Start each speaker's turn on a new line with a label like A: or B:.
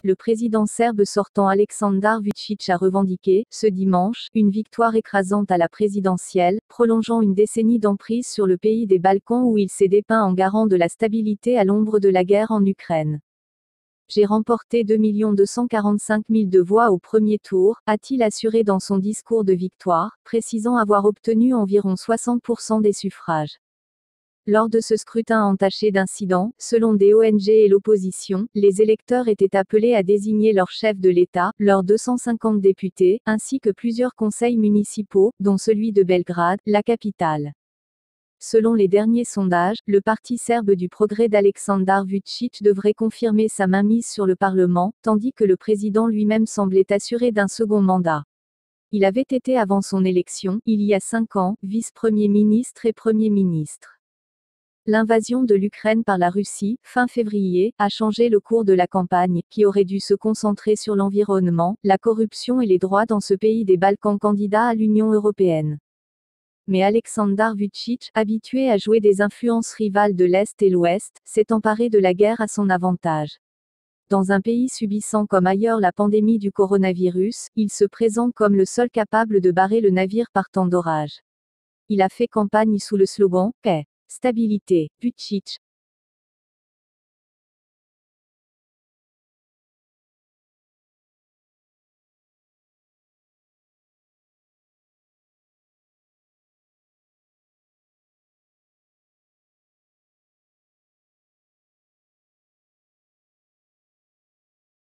A: le président serbe sortant Aleksandar Vučić a revendiqué, ce dimanche, une victoire écrasante à la présidentielle, prolongeant une décennie d'emprise sur le pays des Balkans où il s'est dépeint en garant de la stabilité à l'ombre de la guerre en Ukraine. J'ai remporté 2 245 000 de voix au premier tour, a-t-il assuré dans son discours de victoire, précisant avoir obtenu environ 60% des suffrages. Lors de ce scrutin entaché d'incidents, selon des ONG et l'opposition, les électeurs étaient appelés à désigner leur chef de l'État, leurs 250 députés, ainsi que plusieurs conseils municipaux, dont celui de Belgrade, la capitale. Selon les derniers sondages, le parti serbe du progrès d'Aleksandar Vučić devrait confirmer sa mainmise sur le Parlement, tandis que le président lui-même semblait assuré d'un second mandat. Il avait été avant son élection, il y a 5 ans, vice-premier ministre et premier ministre. L'invasion de l'Ukraine par la Russie, fin février, a changé le cours de la campagne, qui aurait dû se concentrer sur l'environnement, la corruption et les droits dans ce pays des Balkans candidat à l'Union européenne. Mais Aleksandar Vučić, habitué à jouer des influences rivales de l'Est et l'Ouest, s'est emparé de la guerre à son avantage. Dans un pays subissant comme ailleurs la pandémie du coronavirus, il se présente comme le seul capable de barrer le navire par temps d'orage. Il a fait campagne sous le slogan « Paix, stabilité, Vučić ».